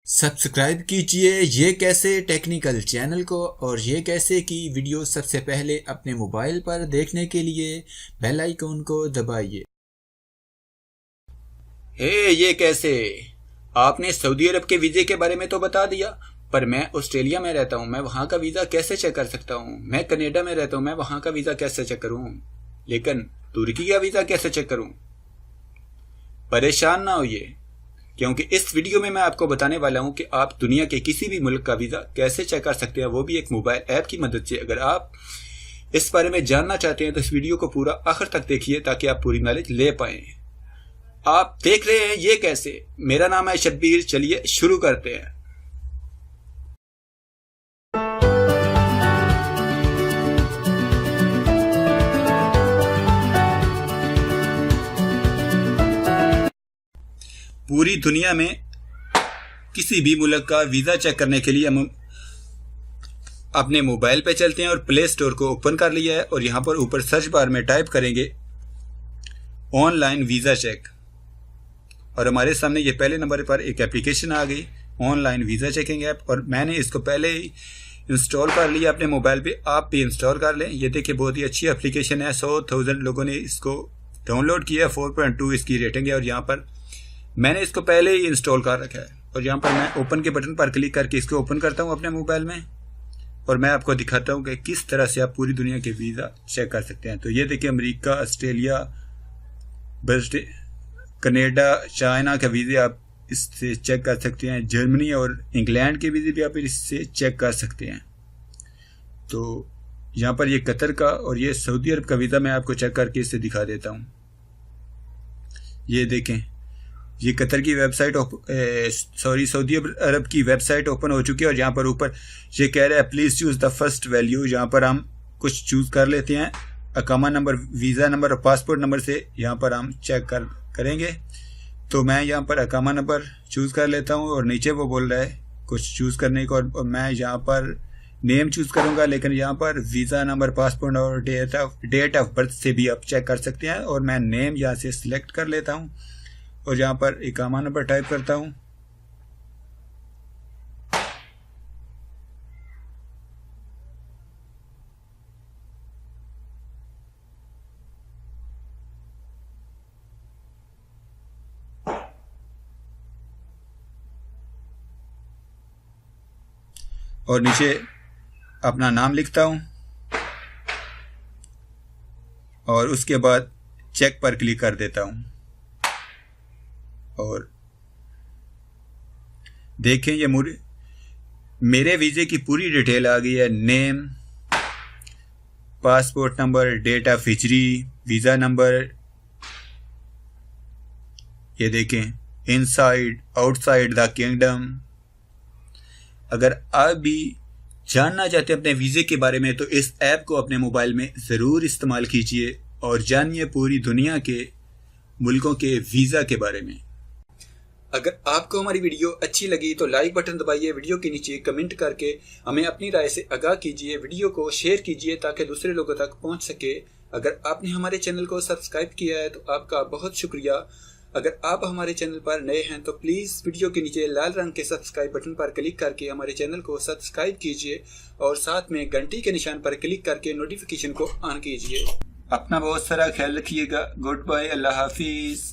Subscribe कीजिए ये कैसे टेक्निकल चैनल को और ये कैसे की वीडियो सबसे पहले अपने मोबाइल पर देखने के लिए बेल आइकन को दबाइए। ये कैसे आपने सऊदी अरब के वीज़े के बारे में तो बता दिया, पर मैं ऑस्ट्रेलिया में रहता हूँ, मैं वहाँ का वीज़ा कैसे चेक कर सकता हूँ? मैं कनाडा में रहता हूँ, मैं वहाँ का वीज़ा कैसे चेक करूँ? लेकिन तुर्की का वीज़ा कैसे चेक करूँ? परेशान ना होइए, क्योंकि इस वीडियो में मैं आपको बताने वाला हूं कि आप दुनिया के किसी भी मुल्क का वीज़ा कैसे चेक कर सकते हैं, वो भी एक मोबाइल ऐप की मदद से। अगर आप इस बारे में जानना चाहते हैं तो इस वीडियो को पूरा आखिर तक देखिए ताकि आप पूरी नॉलेज ले पाएं। आप देख रहे हैं ये कैसे। मेरा नाम है शब्बीर, चलिए शुरू करते हैं। पूरी दुनिया में किसी भी मुल्क का वीज़ा चेक करने के लिए हम अपने मोबाइल पे चलते हैं और प्ले स्टोर को ओपन कर लिया है और यहाँ पर ऊपर सर्च बार में टाइप करेंगे ऑनलाइन वीज़ा चेक और हमारे सामने ये पहले नंबर पर एक एप्लीकेशन आ गई, ऑनलाइन वीज़ा चेकिंग ऐप, और मैंने इसको पहले ही इंस्टॉल कर लिया अपने मोबाइल पे। आप भी इंस्टॉल कर लें। ये देखिए बहुत ही अच्छी एप्लीकेशन है, 100,000 लोगों ने इसको डाउनलोड किया, 4.2 इसकी रेटिंग है और यहाँ पर मैंने इसको पहले ही इंस्टॉल कर रखा है। और यहाँ पर मैं ओपन के बटन पर क्लिक करके इसको ओपन करता हूँ अपने मोबाइल में और मैं आपको दिखाता हूँ कि किस तरह से आप पूरी दुनिया के वीज़ा चेक कर सकते हैं। तो ये देखिए अमेरिका, ऑस्ट्रेलिया, कनाडा, चाइना का वीज़े आप इससे चेक कर सकते हैं। जर्मनी और इंग्लैंड के वीज़े भी आप इससे चेक कर सकते हैं। तो यहाँ पर ये कतर का और ये सऊदी अरब का वीज़ा मैं आपको चेक करके इससे दिखा देता हूँ। ये देखें, ये कतर की वेबसाइट सऊदी अरब की वेबसाइट ओपन हो चुकी है और यहाँ पर ऊपर ये कह रहा है please choose the first value. यहाँ पर हम कुछ चूज़ कर लेते हैं, अकामा नंबर, वीज़ा नंबर और पासपोर्ट नंबर से यहाँ पर हम चेक करेंगे। तो मैं यहाँ पर अकामा नंबर चूज़ कर लेता हूँ और नीचे वो बोल रहा है कुछ चूज़ करने को और मैं यहाँ पर नेम चूज़ करूँगा, लेकिन यहाँ पर वीज़ा नंबर, पासपोर्ट और डेट ऑफ बर्थ से भी आप चेक कर सकते हैं और मैं नेम यहाँ से सिलेक्ट कर लेता हूँ और यहाँ पर इकामा नंबर टाइप करता हूँ। और नीचे अपना नाम लिखता हूँ और उसके बाद चेक पर क्लिक कर देता हूँ और देखें ये मेरे वीज़े की पूरी डिटेल आ गई है। Name, passport number, date of हिजरी, वीज़ा नंबर, ये देखें इनसाइड, आउटसाइड द किंगडम। अगर आप भी जानना चाहते हैं अपने वीज़े के बारे में तो इस ऐप को अपने मोबाइल में ज़रूर इस्तेमाल कीजिए और जानिए पूरी दुनिया के मुल्कों के वीज़ा के बारे में। अगर आपको हमारी वीडियो अच्छी लगी तो लाइक बटन दबाइए, वीडियो के नीचे कमेंट करके हमें अपनी राय से आगाह कीजिए, वीडियो को शेयर कीजिए ताकि दूसरे लोगों तक पहुंच सके। अगर आपने हमारे चैनल को सब्सक्राइब किया है तो आपका बहुत शुक्रिया। अगर आप हमारे चैनल पर नए हैं तो प्लीज़ वीडियो के नीचे लाल रंग के सब्सक्राइब बटन पर क्लिक करके हमारे चैनल को सब्सक्राइब कीजिए और साथ में घंटी के निशान पर क्लिक करके नोटिफिकेशन को ऑन कीजिए। अपना बहुत सारा ख्याल रखिएगा। गुड बाय, अल्लाह हाफिज़।